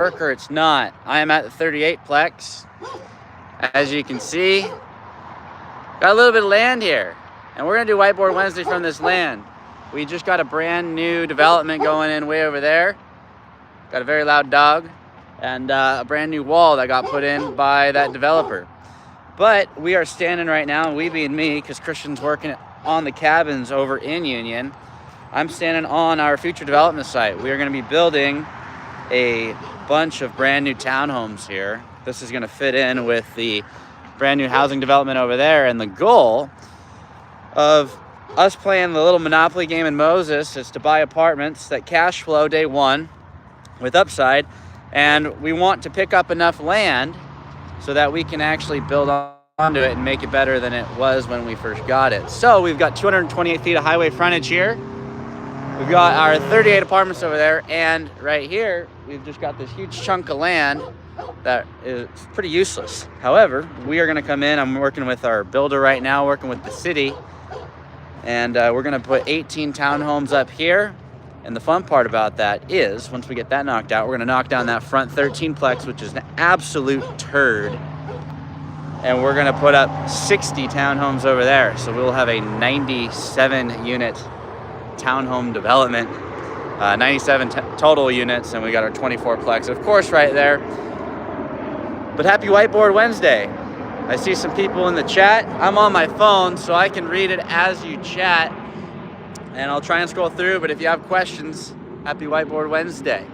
work or it's not. I am at the 38 plex. As you can see, got a little bit of land here, and we're gonna do Whiteboard Wednesday from this land. We just got a brand new development going in way over there. Got a very loud dog, and a brand new wall that got put in by that developer. But we are standing right now, we being me, because Christian's working on the cabins over in Union. I'm standing on our future development site. We are gonna be building a bunch of brand new townhomes here. This is gonna fit in with the brand new housing development over there. And the goal of us playing the little Monopoly game in Moses is to buy apartments that cash flow day one with upside. And we want to pick up enough land so that we can actually build onto it and make it better than it was when we first got it. So we've got 228 feet of highway frontage here. We've got our 38 apartments over there, and right here, we've just got this huge chunk of land that is pretty useless. However, we are gonna come in, I'm working with our builder right now, working with the city, and we're gonna put 18 townhomes up here. And the fun part about that is, once we get that knocked out, we're gonna knock down that front 13 plex, which is an absolute turd. And we're gonna put up 60 townhomes over there. So we'll have a 97 unit townhome development, 97 total units, and we got our 24 plex, of course, right there. But happy Whiteboard Wednesday. I see some people in the chat. I'm on my phone, so I can read it as you chat, and I'll try and scroll through, but if you have questions, happy Whiteboard Wednesday.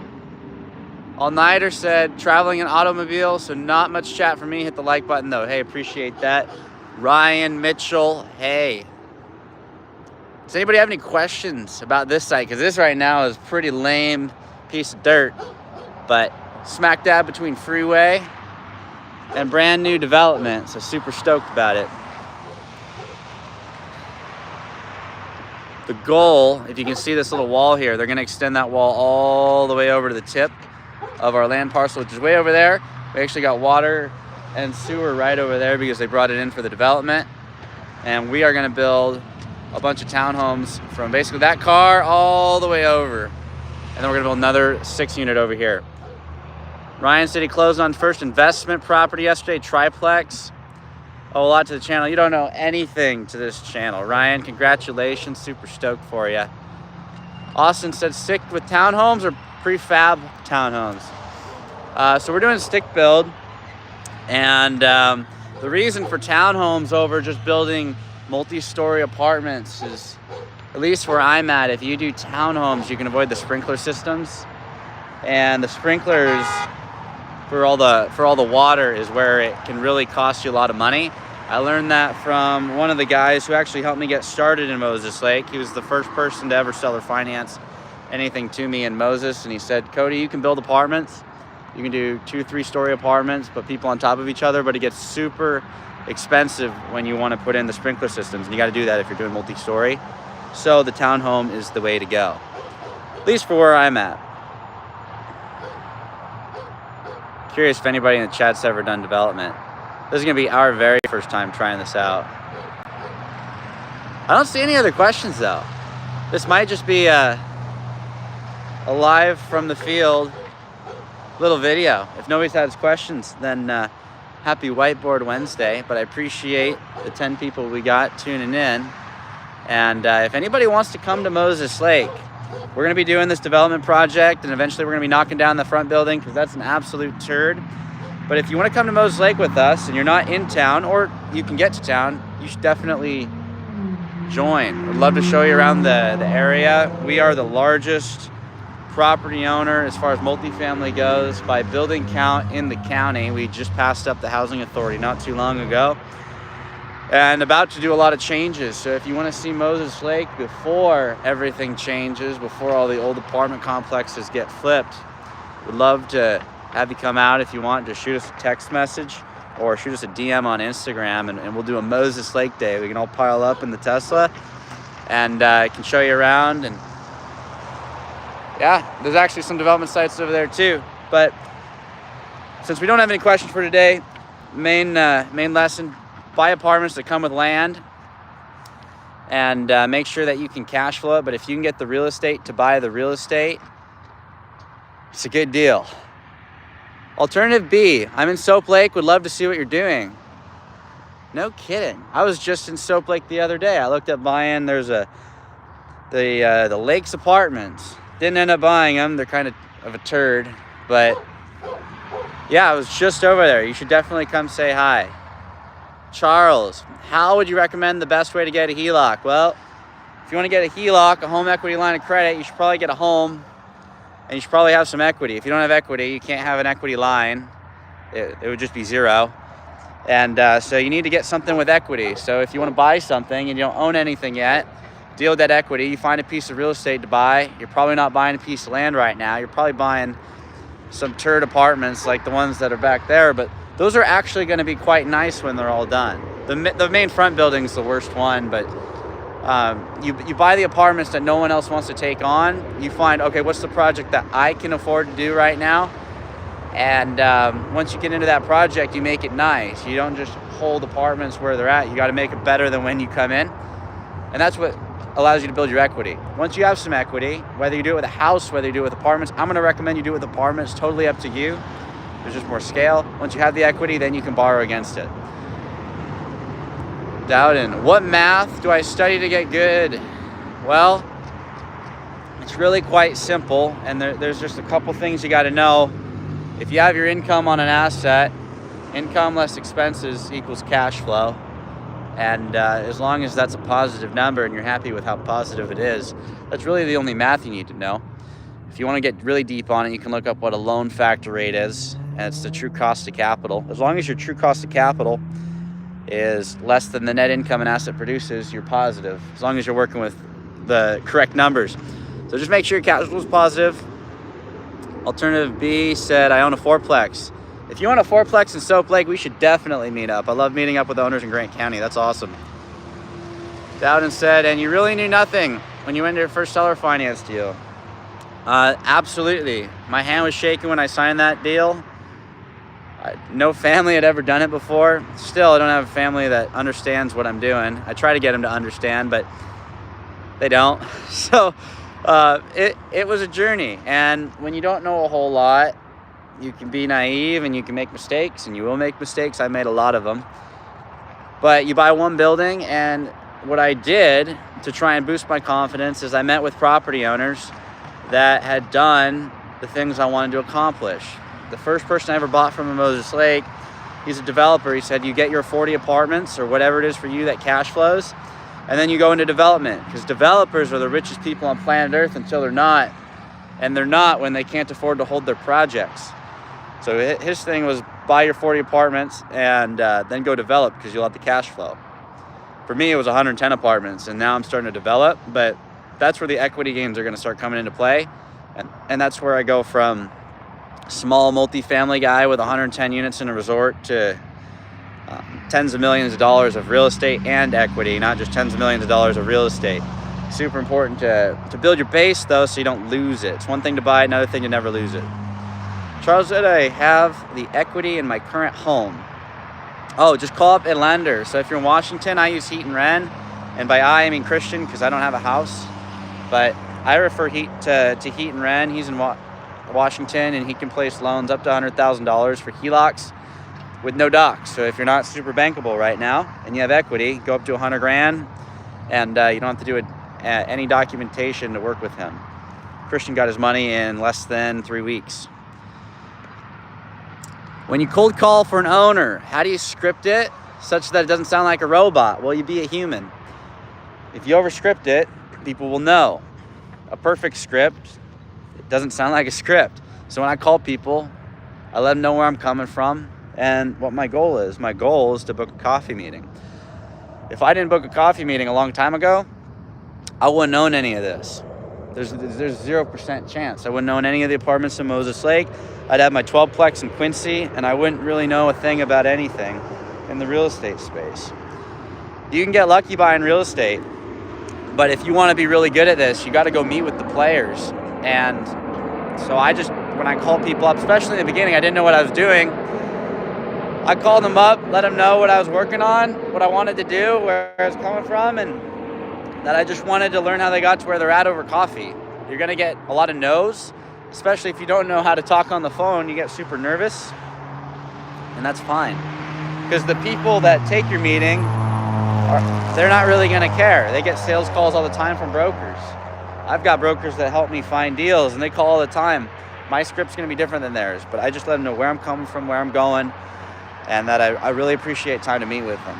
All Nighter said, traveling in automobile, so not much chat for me. Hit the like button, though. Hey, appreciate that. Ryan Mitchell, hey. Does anybody have any questions about this site? Because this right now is a pretty lame piece of dirt, but smack dab between freeway and brand new development, so super stoked about it. The goal, if you can see this little wall here, they're gonna extend that wall all the way over to the tip of our land parcel, which is way over there. We actually got water and sewer right over there because they brought it in for the development. And we are gonna build a bunch of townhomes from basically that car all the way over. And then we're gonna build another 6 unit over here. Ryan said he closed on first investment property yesterday, triplex. Oh, a lot to the channel. You don't know anything to this channel. Ryan, congratulations, super stoked for you. Austin said stick with townhomes or prefab townhomes. So we're doing stick build. And the reason for townhomes over just building multi-story apartments is, at least where I'm at, if you do townhomes, you can avoid the sprinkler systems, and the sprinklers for all the water is where it can really cost you a lot of money. I learned that from one of the guys who actually helped me get started in Moses Lake. He was the first person to ever seller finance anything to me in Moses, and he said, Cody, you can build apartments, you can do 2-3 story apartments, put people on top of each other, but it gets super expensive when you want to put in the sprinkler systems, and you got to do that if you're doing multi-story. So the townhome is the way to go, at least for where I'm at. Curious if anybody in the chat's ever done development. This is gonna be our very first time trying this out. I don't see any other questions though. This might just be a live from the field little video. If nobody's has questions, then happy Whiteboard Wednesday, but I appreciate the 10 people we got tuning in. And if anybody wants to come to Moses Lake, we're gonna be doing this development project, and eventually we're gonna be knocking down the front building because that's an absolute turd. But if you wanna come to Moses Lake with us and you're not in town, or you can get to town, you should definitely join. We'd love to show you around the area. We are the largest property owner as far as multifamily goes by building count in the county. We just passed up the housing authority not too long ago and about to do a lot of changes. So if you want to see Moses Lake before everything changes, before all the old apartment complexes get flipped, we'd love to have you come out. If you want, just shoot us a text message or shoot us a DM on Instagram, and we'll do a Moses Lake day. We can all pile up in the Tesla, and I can show you around. And yeah, there's actually some development sites over there too. But since we don't have any questions for today, main lesson: buy apartments that come with land, and make sure that you can cash flow it. But if you can get the real estate to buy the real estate, it's a good deal. Alternative B, I'm in Soap Lake, would love to see what you're doing. No kidding. I was just in Soap Lake the other day. I looked at buying, there's the Lakes Apartments. Didn't end up buying them. They're kind of a turd, but yeah, I was just over there. You should definitely come say hi. Charles, how would you recommend the best way to get a HELOC? Well, if you want to get a HELOC, a home equity line of credit, you should probably get a home, and you should probably have some equity. If you don't have equity, you can't have an equity line. It would just be zero. And so you need to get something with equity. So if you want to buy something and you don't own anything yet, deal with that equity. You find a piece of real estate to buy. You're probably not buying a piece of land right now. You're probably buying some turd apartments like the ones that are back there, but those are actually going to be quite nice when they're all done. The main front building is the worst one, but you buy the apartments that no one else wants to take on. You find, okay, what's the project that I can afford to do right now? And once you get into that project, you make it nice. You don't just hold apartments where they're at. You got to make it better than when you come in. And that's what allows you to build your equity. Once you have some equity, whether you do it with a house, whether you do it with apartments, I'm going to recommend you do it with apartments. Totally up to you. There's just more scale. Once you have the equity, then you can borrow against it. Dowden, what math do I study to get good? Well, it's really quite simple, and there's just a couple things you got to know. If you have your income on an asset, income less expenses equals cash flow. And as long as that's a positive number and you're happy with how positive it is, that's really the only math you need to know. If you want to get really deep on it, you can look up what a loan factor rate is, and it's the true cost of capital. As long as your true cost of capital is less than the net income an asset produces, you're positive, as long as you're working with the correct numbers. So just make sure your cash flow is positive. Alternative B said, I own a fourplex. If you own a fourplex in Soap Lake, we should definitely meet up. I love meeting up with owners in Grant County. That's awesome. Dowden said, and you really knew nothing when you went to your first seller finance deal. Absolutely. My hand was shaking when I signed that deal. No family had ever done it before. Still, I don't have a family that understands what I'm doing. I try to get them to understand, but they don't. So it was a journey. And when you don't know a whole lot, you can be naive and you can make mistakes, and you will make mistakes. I made a lot of them. But you buy one building, and what I did to try and boost my confidence is I met with property owners that had done the things I wanted to accomplish. The first person I ever bought from in Moses Lake, he's a developer. He said, you get your 40 apartments or whatever it is for you that cash flows, and then you go into development, because developers are the richest people on planet Earth until they're not, and they're not when they can't afford to hold their projects. So his thing was buy your 40 apartments and then go develop, because you'll have the cash flow. For me, it was 110 apartments, and now I'm starting to develop, but that's where the equity gains are going to start coming into play. And that's where I go from small multifamily guy with 110 units in a resort to tens of millions of dollars of real estate and equity, not just tens of millions of dollars of real estate. Super important to build your base, though, so you don't lose it. It's one thing to buy it, another thing to never lose it. Charles said, I have the equity in my current home. Oh, just call up a lender. So if you're in Washington, I use Heat and Ren. And by I mean Christian, because I don't have a house. But I refer to Heat and Ren. He's in Washington, and he can place loans up to $100,000 for HELOCs with no docs. So if you're not super bankable right now and you have equity, go up to $100,000, and you don't have to do any documentation to work with him. Christian got his money in less than 3 weeks. When you cold call for an owner, how do you script it such that it doesn't sound like a robot? Well, you be a human. If you overscript it, people will know. A perfect script, it doesn't sound like a script. So when I call people, I let them know where I'm coming from and what my goal is. My goal is to book a coffee meeting. If I didn't book a coffee meeting a long time ago, I wouldn't own any of this. There's 0% chance. I wouldn't own any of the apartments in Moses Lake. I'd have my 12-plex in Quincy, and I wouldn't really know a thing about anything in the real estate space. You can get lucky buying real estate, but if you want to be really good at this, you got to go meet with the players. And so when I call people up, especially in the beginning, I didn't know what I was doing. I called them up, let them know what I was working on, what I wanted to do, where I was coming from, and that I just wanted to learn how they got to where they're at over coffee. You're going to get a lot of no's, especially if you don't know how to talk on the phone, you get super nervous, and that's fine. Because the people that take your meeting, they're not really gonna care. They get sales calls all the time from brokers. I've got brokers that help me find deals, and they call all the time. My script's gonna be different than theirs, but I just let them know where I'm coming from, where I'm going, and that I really appreciate time to meet with them.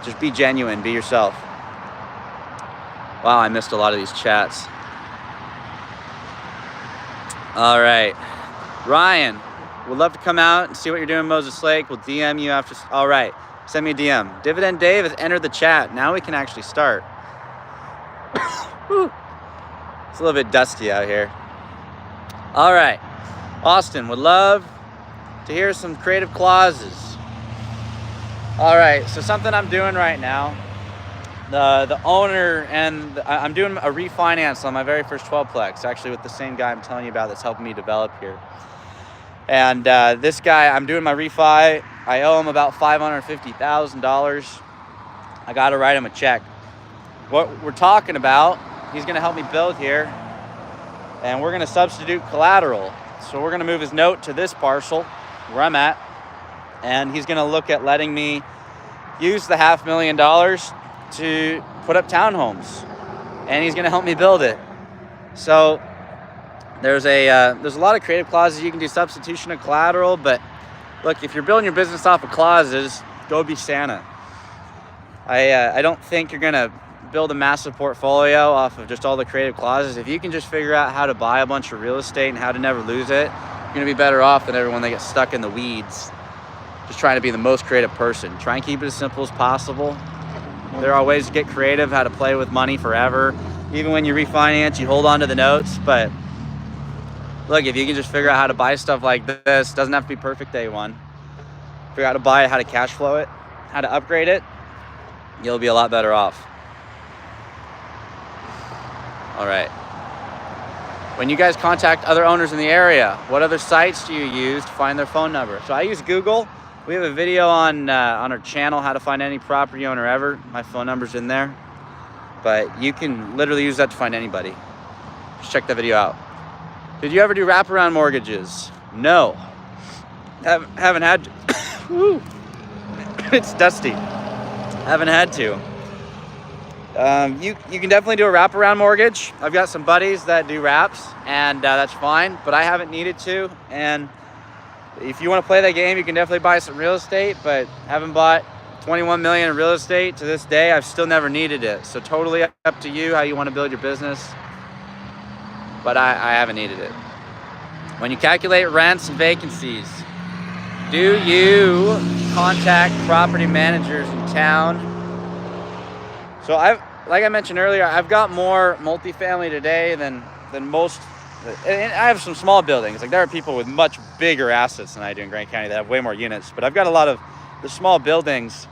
Just be genuine, be yourself. Wow, I missed a lot of these chats. All right, Ryan, would love to come out and see what you're doing in Moses Lake. We'll DM you after. All right, send me a DM. Dividend Dave has entered the chat. Now we can actually start. It's a little bit dusty out here. All right, Austin, would love to hear some creative clauses. All right, so something I'm doing right now, the owner, and I'm doing a refinance on my very first 12-plex, actually with the same guy I'm telling you about that's helping me develop here. And this guy, I'm doing my refi. I owe him about $550,000. I got to write him a check. What we're talking about, he's going to help me build here, and we're going to substitute collateral. So we're going to move his note to this parcel where I'm at, and he's going to look at letting me use the $500,000 to put up townhomes, and he's going to help me build it. So there's a lot of creative clauses. You can do substitution of collateral, but look, if you're building your business off of clauses, go be Santa. I don't think you're going to build a massive portfolio off of just all the creative clauses. If you can just figure out how to buy a bunch of real estate and how to never lose it, you're going to be better off than everyone that gets stuck in the weeds just trying to be the most creative person. Try and keep it as simple as possible. There are ways to get creative, how to play with money forever. Even when you refinance, you hold on to the notes. But look, if you can just figure out how to buy stuff like this, doesn't have to be perfect day one. Figure out how to buy it, how to cash flow it, how to upgrade it, you'll be a lot better off. All right. When you guys contact other owners in the area, what other sites do you use to find their phone number? So I use Google. We have a video on our channel, how to find any property owner ever. My phone number's in there. But you can literally use that to find anybody. Just check that video out. Did you ever do wraparound mortgages? No. Haven't had to. Woo. It's dusty. Haven't had to. You can definitely do a wraparound mortgage. I've got some buddies that do wraps, and that's fine, but I haven't needed to. And if you want to play that game, you can definitely buy some real estate, but haven't bought 21 million in real estate to this day. I've still never needed it. So totally up to you how you want to build your business, but I haven't needed it. When you calculate rents and vacancies, do you contact property managers in town? So like I mentioned earlier, I've got more multifamily today than most. And I have some small buildings. Like there are people with much bigger assets than I do in Grant County that have way more units. But I've got a lot of the small buildings.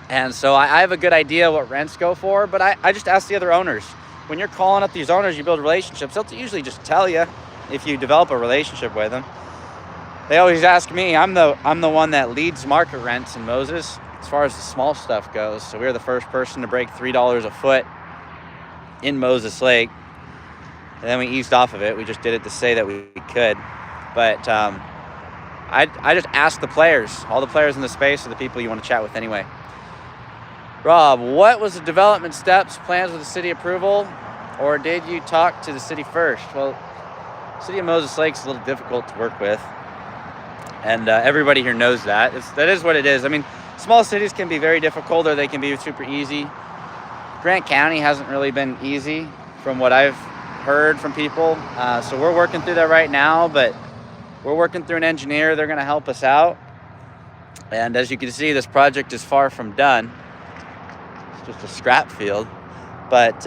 And so I have a good idea what rents go for. But I just ask the other owners. When you're calling up these owners, you build relationships. They'll usually just tell you if you develop a relationship with them. They always ask me. I'm the one that leads market rents in Moses as far as the small stuff goes. So we were the first person to break $3 a foot in Moses Lake. And then we eased off of it. We just did it to say that we could. But I just ask the players. All the players in the space are the people you want to chat with anyway. Rob, what was the development steps, plans with the city approval? Or did you talk to the city first? Well, the city of Moses Lake is a little difficult to work with. And everybody here knows that. That is what it is. I mean, small cities can be very difficult or they can be super easy. Grant County hasn't really been easy from what I've heard from people. So we're working through that right now, but we're working through an engineer. They're going to help us out. And as you can see, this project is far from done. It's just a scrap field. But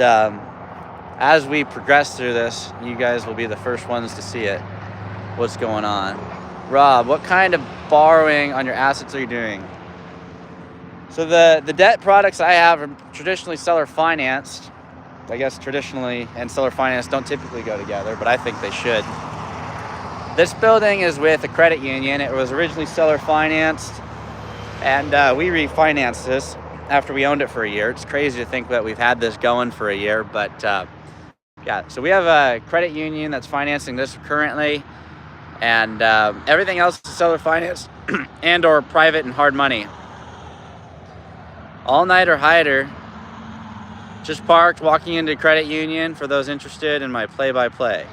as we progress through this, you guys will be the first ones to see it, what's going on. Rob, what kind of borrowing on your assets are you doing? So the debt products I have are traditionally seller financed. I guess traditionally and seller finance don't typically go together, but I think they should. This building is with a credit union. It was originally seller financed, and we refinanced this after we owned it for a year. It's crazy to think that we've had this going for a year, but Yeah, so we have a credit union that's financing this currently, and everything else is seller finance and or private and hard money. All-nighter hider. Just parked, walking into credit union for those interested in my play-by-play.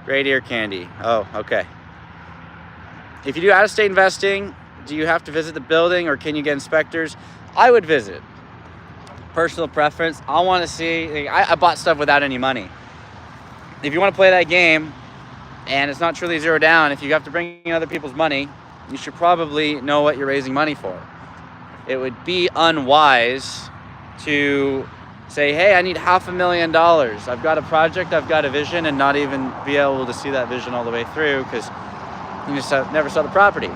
Great ear candy. Oh, okay. If you do out-of-state investing, do you have to visit the building or can you get inspectors? I would visit. Personal preference. I want to see. I bought stuff without any money. If you want to play that game and it's not truly zero down, if you have to bring in other people's money, you should probably know what you're raising money for. It would be unwise to say, hey, I need $500,000. I've got a project, I've got a vision, and not even be able to see that vision all the way through because you just never saw the property.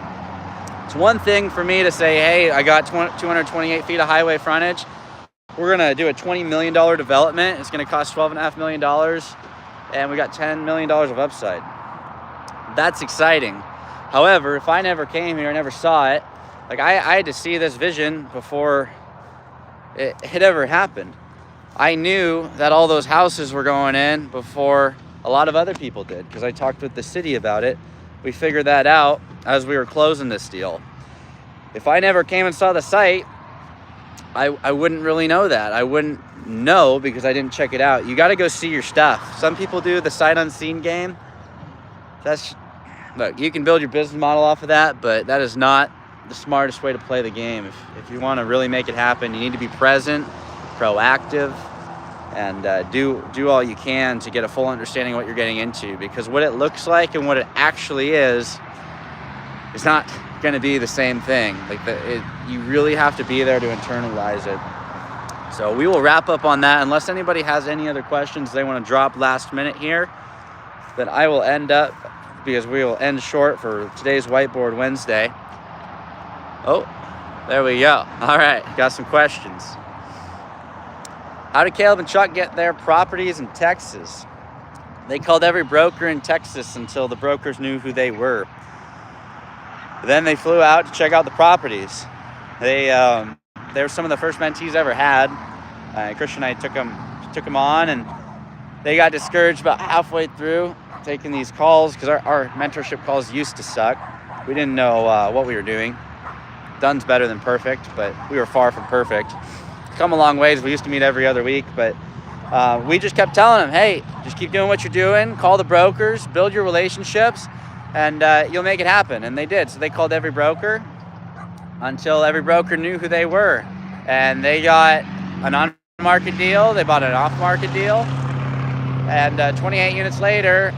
It's one thing for me to say, hey, I got 228 feet of highway frontage. We're going to do a $20 million development. It's going to cost $12.5 million, and we got $10 million of upside. That's exciting. However, if I never came here, I never saw it, like I had to see this vision before it had ever happened. I knew that all those houses were going in before a lot of other people did because I talked with the city about it. We figured that out as we were closing this deal. If I never came and saw the site, I wouldn't really know that. I wouldn't know because I didn't check it out. You got to go see your stuff. Some people do the sight unseen game. Look, you can build your business model off of that, but that is not the smartest way to play the game. If you want to really make it happen, you need to be present, proactive, and do all you can to get a full understanding of what you're getting into, because what it looks like and what it actually is not going to be the same thing. You really have to be there to internalize it. So we will wrap up on that. Unless anybody has any other questions they want to drop last minute here, then I will end up, because we will end short for today's Whiteboard Wednesday. Oh, there we go. All right, got some questions. How did Caleb and Chuck get their properties in Texas? They called every broker in Texas until the brokers knew who they were. Then they flew out to check out the properties. They were some of the first mentees I ever had. Christian and I took them on, and they got discouraged about halfway through taking these calls because our mentorship calls used to suck. We didn't know what we were doing. Done's better than perfect, but we were far from perfect. Come a long ways. We used to meet every other week, but we just kept telling them, hey, just keep doing what you're doing, call the brokers, build your relationships, and you'll make it happen. And they did. So they called every broker until every broker knew who they were. And they got an on-market deal, they bought an off-market deal, and 28 units later,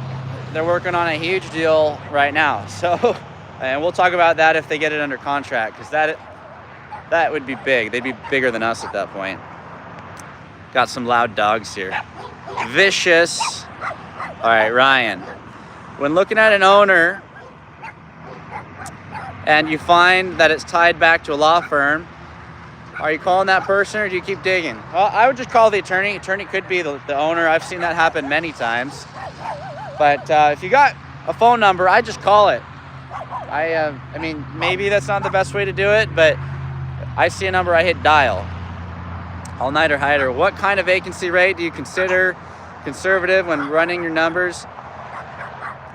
they're working on a huge deal right now. So, and we'll talk about that if they get it under contract, because that would be big. They'd be bigger than us at that point. Got some loud dogs here. Vicious. All right, Ryan. When looking at an owner and you find that it's tied back to a law firm, are you calling that person or do you keep digging? Well, I would just call the attorney. Attorney could be the owner. I've seen that happen many times. But if you got a phone number, I just call it. I mean, maybe that's not the best way to do it, but I see a number, I hit dial. All-nighter hider. What kind of vacancy rate do you consider conservative when running your numbers?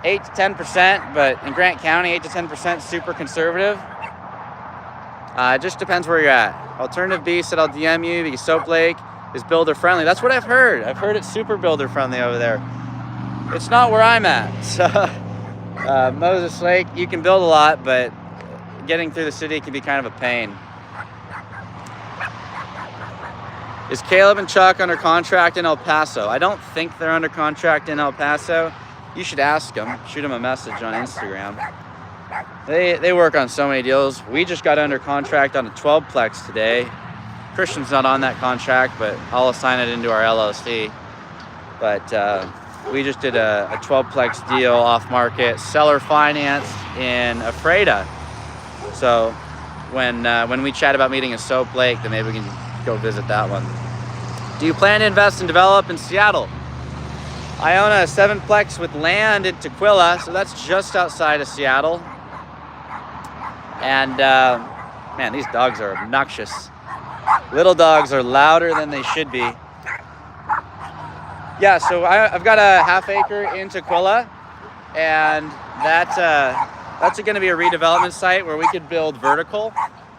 8 to 10%, but in Grant County, 8 to 10% super conservative. It just depends where you're at. Alternative B said I'll DM you because Soap Lake is builder friendly. That's what I've heard. I've heard it's super builder friendly over there. It's not where I'm at. So Moses Lake, you can build a lot, but getting through the city can be kind of a pain. Is Caleb and Chuck under contract in El Paso? I don't think they're under contract in El Paso. You should ask them. Shoot them a message on Instagram. They work on so many deals. We just got under contract on a 12-plex today. Christian's not on that contract, but I'll assign it into our LLC. But we just did a 12-plex deal off-market, seller financed in Ephrata. So when we chat about meeting in Soap Lake, then maybe we can go visit that one. Do you plan to invest and develop in Seattle? I own a 7-plex with land in Tequila, so that's just outside of Seattle. And man, these dogs are obnoxious. Little dogs are louder than they should be. Yeah, so I've got a half acre in Tequila, and that's going to be a redevelopment site where we could build vertical,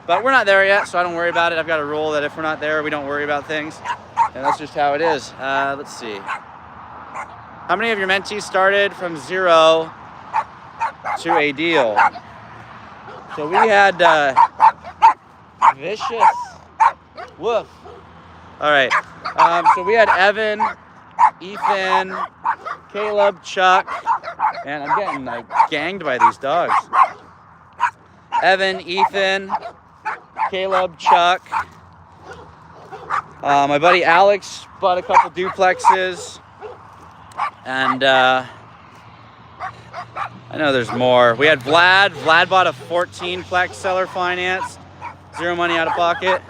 but we're not there yet, so I don't worry about it. I've got a rule that if we're not there, we don't worry about things, and that's just how it is. Let's see. How many of your mentees started from zero to a deal? So we had Vicious Woof. All right. So we had Evan, Ethan, Caleb, Chuck, and I'm getting like ganged by these dogs. Evan, Ethan, Caleb, Chuck. My buddy Alex bought a couple duplexes, and I know there's more. We had Vlad. Vlad bought a 14-plex seller finance, zero money out of pocket.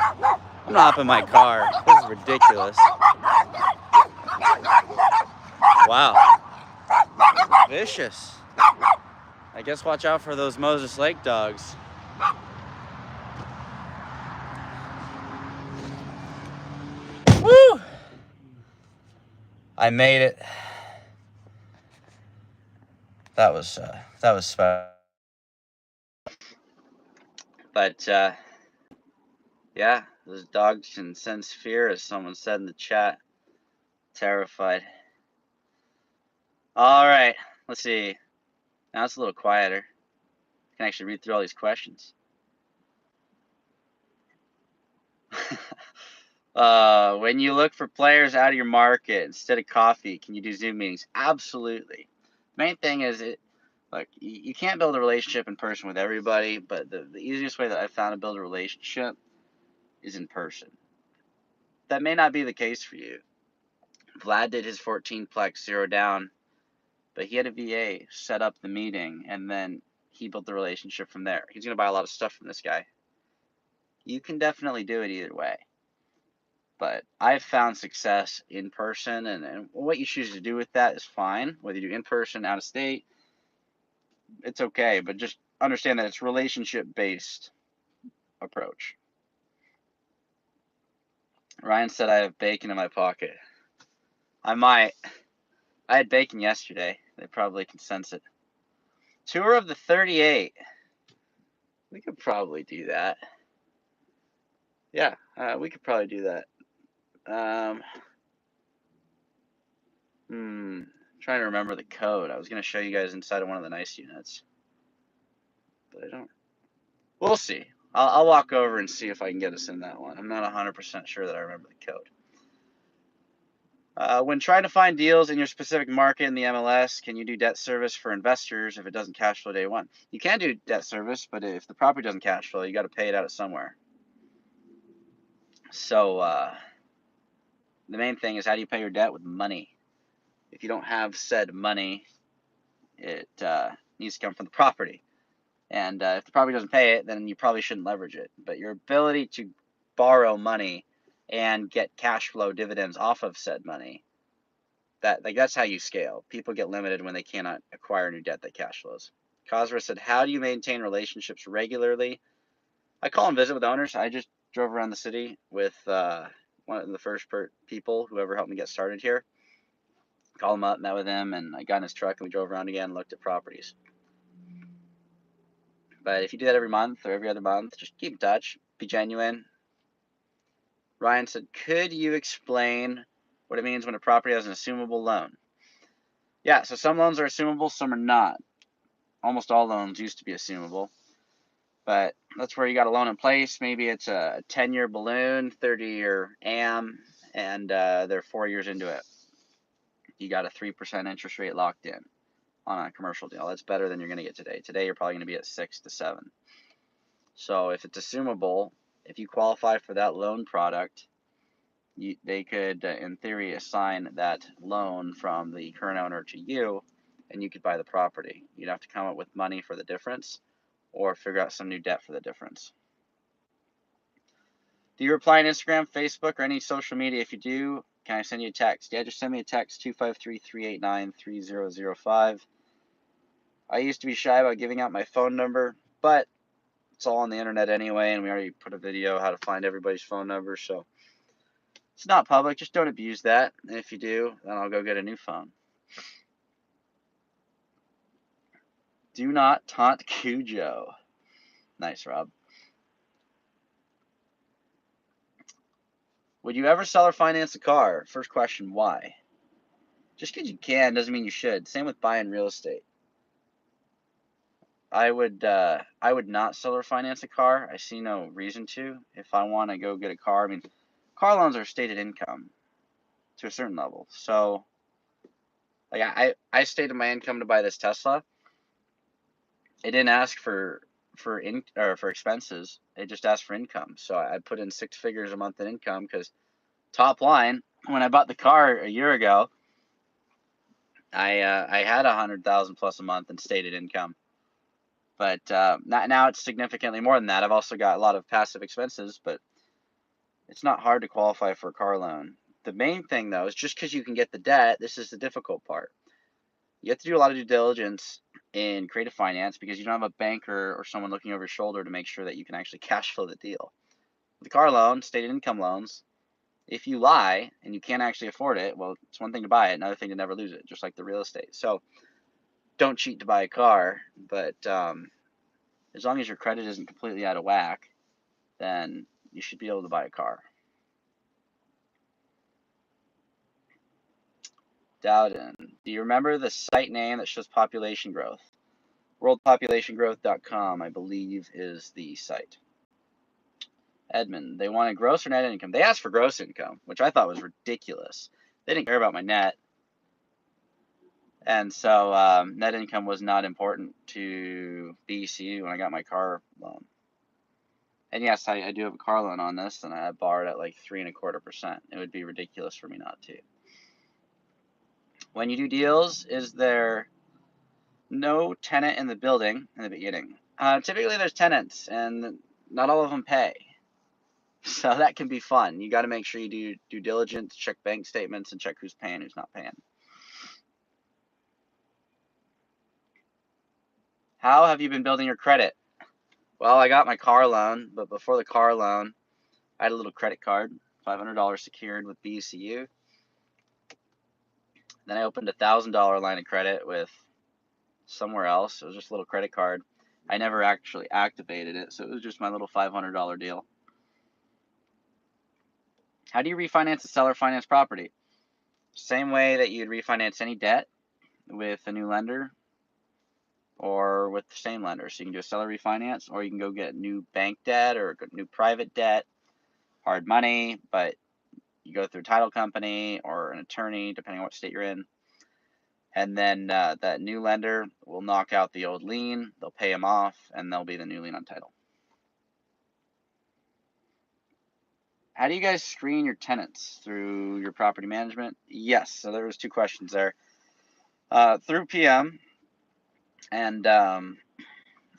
I'm not up in my car. This is ridiculous. Wow. Vicious. I guess watch out for those Moses Lake dogs. Woo! I made it. That was special. But yeah, those dogs can sense fear, as someone said in the chat. Terrified. All right, let's see. Now it's a little quieter. I can actually read through all these questions. When you look for players out of your market instead of coffee, can you do Zoom meetings? Absolutely. The main thing is like you can't build a relationship in person with everybody, but the easiest way that I've found to build a relationship is in person. That may not be the case for you. Vlad did his 14-plex zero down, but he had a VA set up the meeting, and then he built the relationship from there. He's going to buy a lot of stuff from this guy. You can definitely do it either way. But I've found success in person, and what you choose to do with that is fine. Whether you do in person, out of state, it's okay. But just understand that it's relationship-based approach. Ryan said I have bacon in my pocket. I might. I had bacon yesterday. They probably can sense it. Tour of the 38. We could probably do that. Yeah, we could probably do that. Trying to remember the code. I was going to show you guys inside of one of the nice units, but I don't. We'll see. I'll walk over and see if I can get us in that one. I'm not 100% sure that I remember the code. When trying to find deals in your specific market in the MLS, can you do debt service for investors if it doesn't cash flow day one? You can do debt service, but if the property doesn't cash flow, you got to pay it out of somewhere. So the main thing is, how do you pay your debt? With money. If you don't have said money, it needs to come from the property. And if the property doesn't pay it, then you probably shouldn't leverage it. But your ability to borrow money and get cash flow dividends off of said money, that's how you scale. People get limited when they cannot acquire new debt that cash flows. Cosra said, how do you maintain relationships regularly? I call and visit with owners. I just drove around the city with one of the first people, whoever helped me get started here. Called him up, met with him, and I got in his truck and we drove around again and looked at properties. But if you do that every month or every other month, just keep in touch, be genuine. Ryan said, could you explain what it means when a property has an assumable loan? Yeah, so some loans are assumable, some are not. Almost all loans used to be assumable. But that's where you got a loan in place. Maybe it's a 10-year balloon, 30-year AM, and they're 4 years into it. You got a 3% interest rate locked in on a commercial deal. That's better than you're going to get today. Today, you're probably going to be at 6 to 7. So if it's assumable, if you qualify for that loan product, they could, in theory, assign that loan from the current owner to you, and you could buy the property. You'd have to come up with money for the difference or figure out some new debt for the difference. Do you reply on Instagram, Facebook, or any social media? If you do, can I send you a text? Yeah, just send me a text, 253-389-3005. I used to be shy about giving out my phone number, but it's all on the internet anyway, and we already put a video how to find everybody's phone number, so It's not public. Just don't abuse that. And if you do, then I'll go get a new phone. Do not taunt Cujo. Nice, Rob. Would you ever sell or finance a car? First question, why? Just because you can doesn't mean you should. Same with buying real estate. I would not sell or finance a car. I see no reason to. If I want to go get a car, I mean, car loans are stated income to a certain level. So, like I stated my income to buy this Tesla. It didn't ask for expenses. It just asked for income. So I put in 6 figures a month in income because top line, when I bought the car a year ago, I had 100,000 plus a month in stated income. But now it's significantly more than that. I've also got a lot of passive expenses, but it's not hard to qualify for a car loan. The main thing, though, is just because you can get the debt, this is the difficult part. You have to do a lot of due diligence in creative finance because you don't have a banker or someone looking over your shoulder to make sure that you can actually cash flow the deal. With the car loan, stated income loans, if you lie and you can't actually afford it, well, it's one thing to buy it, another thing to never lose it, just like the real estate. So don't cheat to buy a car, but as long as your credit isn't completely out of whack, then you should be able to buy a car. Dowden, do you remember the site name that shows population growth? Worldpopulationgrowth.com, I believe, is the site. Edmund, they wanted gross or net income? They asked for gross income, which I thought was ridiculous. They didn't care about my net. And so net income was not important to BCU when I got my car loan. And yes, I do have a car loan on this, and I borrowed at like 3.25%. It would be ridiculous for me not to. When you do deals, is there no tenant in the building in the beginning? Typically there's tenants, and not all of them pay. So that can be fun. You got to make sure you do due diligence, check bank statements, and check who's paying, who's not paying. How have you been building your credit? Well, I got my car loan, but before the car loan, I had a little credit card, $500 secured with BCU. Then I opened a $1,000 line of credit with somewhere else. It was just a little credit card. I never actually activated it, so it was just my little $500 deal. How do you refinance a seller finance property? Same way that you'd refinance any debt, with a new lender or with the same lender. So you can do a seller refinance, or you can go get new bank debt or new private debt, hard money, but you go through a title company or an attorney, depending on what state you're in. And then that new lender will knock out the old lien, they'll pay them off, and they'll be the new lien on title. How do you guys screen your tenants? Through your property management? Yes, so there was 2 questions there. Through PM, and I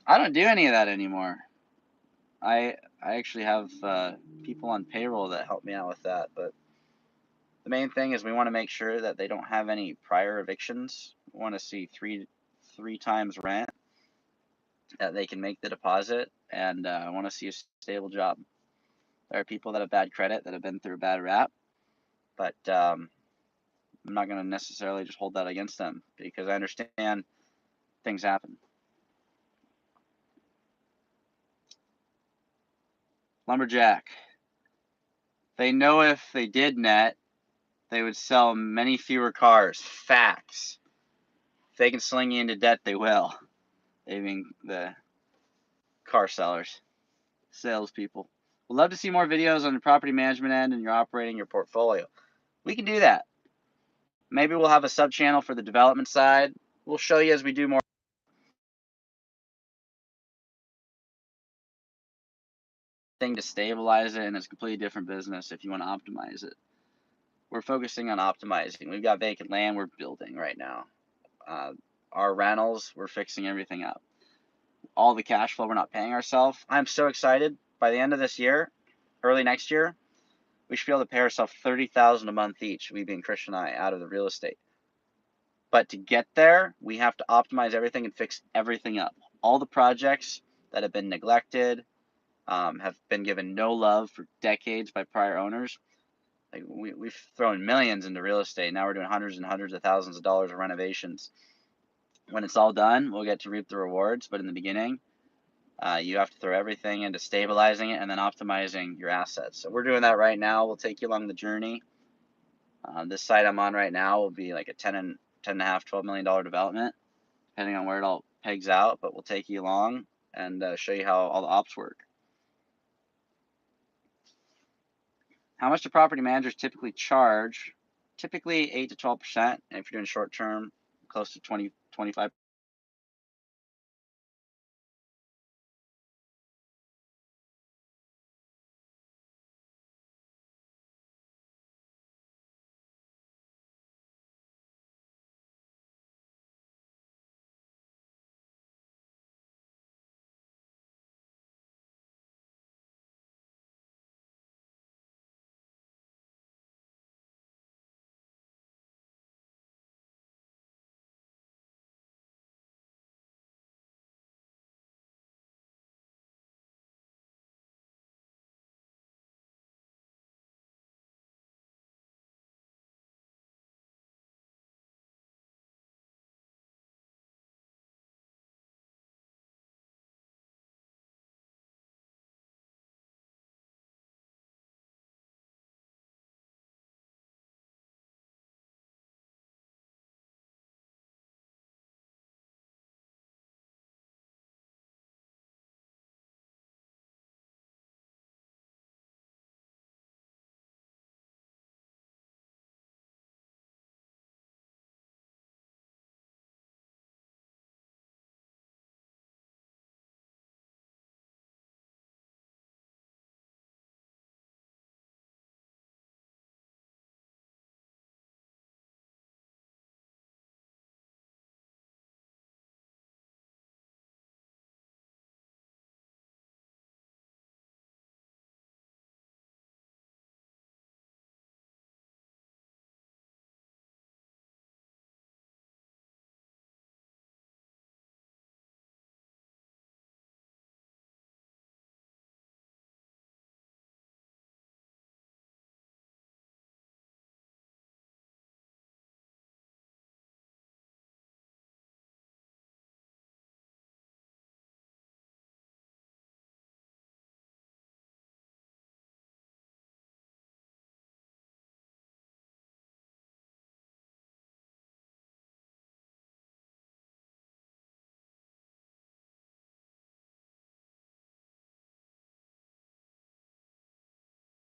don't do any of that anymore. I actually have people on payroll that help me out with that, but the main thing is we want to make sure that they don't have any prior evictions. We want to see three times rent, that they can make the deposit, and I want to see a stable job. There are people that have bad credit, that have been through a bad rap, but I'm not going to necessarily just hold that against them because I understand things happen. Lumberjack, they know if they did net, they would sell many fewer cars. Facts. If they can sling you into debt, they will. They mean the car sellers, salespeople. We'd love to see more videos on the property management end and you're operating your portfolio. We can do that. Maybe we'll have a sub-channel for the development side. We'll show you as we do more thing to stabilize it, and it's a completely different business if you want to optimize it. We're focusing on optimizing. We've got vacant land we're building right now. Our rentals, we're fixing everything up. All the cash flow we're not paying ourselves. I'm so excited. By the end of this year, early next year, we should be able to pay ourselves $30,000 a month each, we being Christian and I, out of the real estate. But to get there, we have to optimize everything and fix everything up. All the projects that have been neglected, have been given no love for decades by prior owners. Like we've thrown millions into real estate. Now we're doing hundreds and hundreds of thousands of dollars of renovations. When it's all done, we'll get to reap the rewards. But in the beginning, you have to throw everything into stabilizing it and then optimizing your assets. So we're doing that right now. We'll take you along the journey. This site I'm on right now will be like a $12 million development, depending on where it all pegs out. But we'll take you along and show you how all the ops work. How much do property managers typically charge? Typically 8 to 12%. And if you're doing short term, close to 20, 25%.